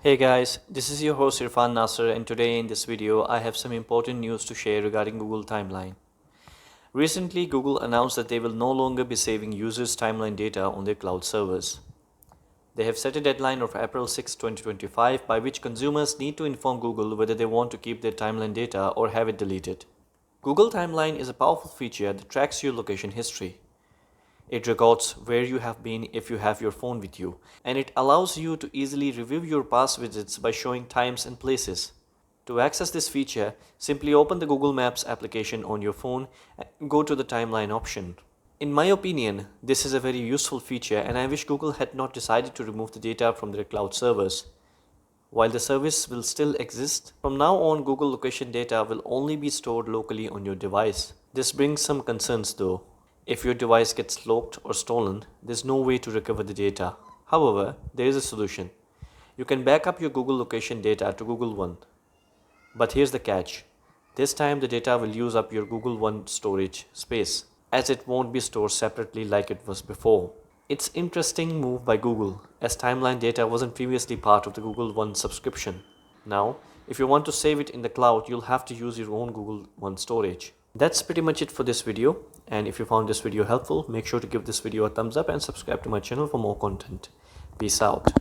Hey guys, this is your host Irfan Nasser, and today in this video I have some important news to share regarding Google Timeline. Recently, Google announced that they will no longer be saving users' timeline data on their cloud servers. They have set a deadline of April 6, 2025 by which consumers need to inform Google whether they want to keep their timeline data or have it deleted. Google Timeline is a powerful feature that tracks your location history. It records where you have been if you have your phone with you, and it allows you to easily review your past visits by showing times and places. To access this feature, simply open the Google Maps application on your phone and go to the timeline option. In my opinion, this is a very useful feature, and I wish Google had not decided to remove the data from their cloud servers. While the service will still exist, from now on Google location data will only be stored locally on your device. This brings some concerns though. If your device gets locked or stolen, there's no way to recover the data. However, there is a solution. You can back up your Google location data to Google One. But here's the catch. This time the data will use up your Google One storage space, as it won't be stored separately like it was before. It's an interesting move by Google, as timeline data wasn't previously part of the Google One subscription. Now, if you want to save it in the cloud, you'll have to use your own Google One storage. That's pretty much it for this video, and if you found this video helpful, make sure to give this video a thumbs up and subscribe to my channel for more content. Peace out.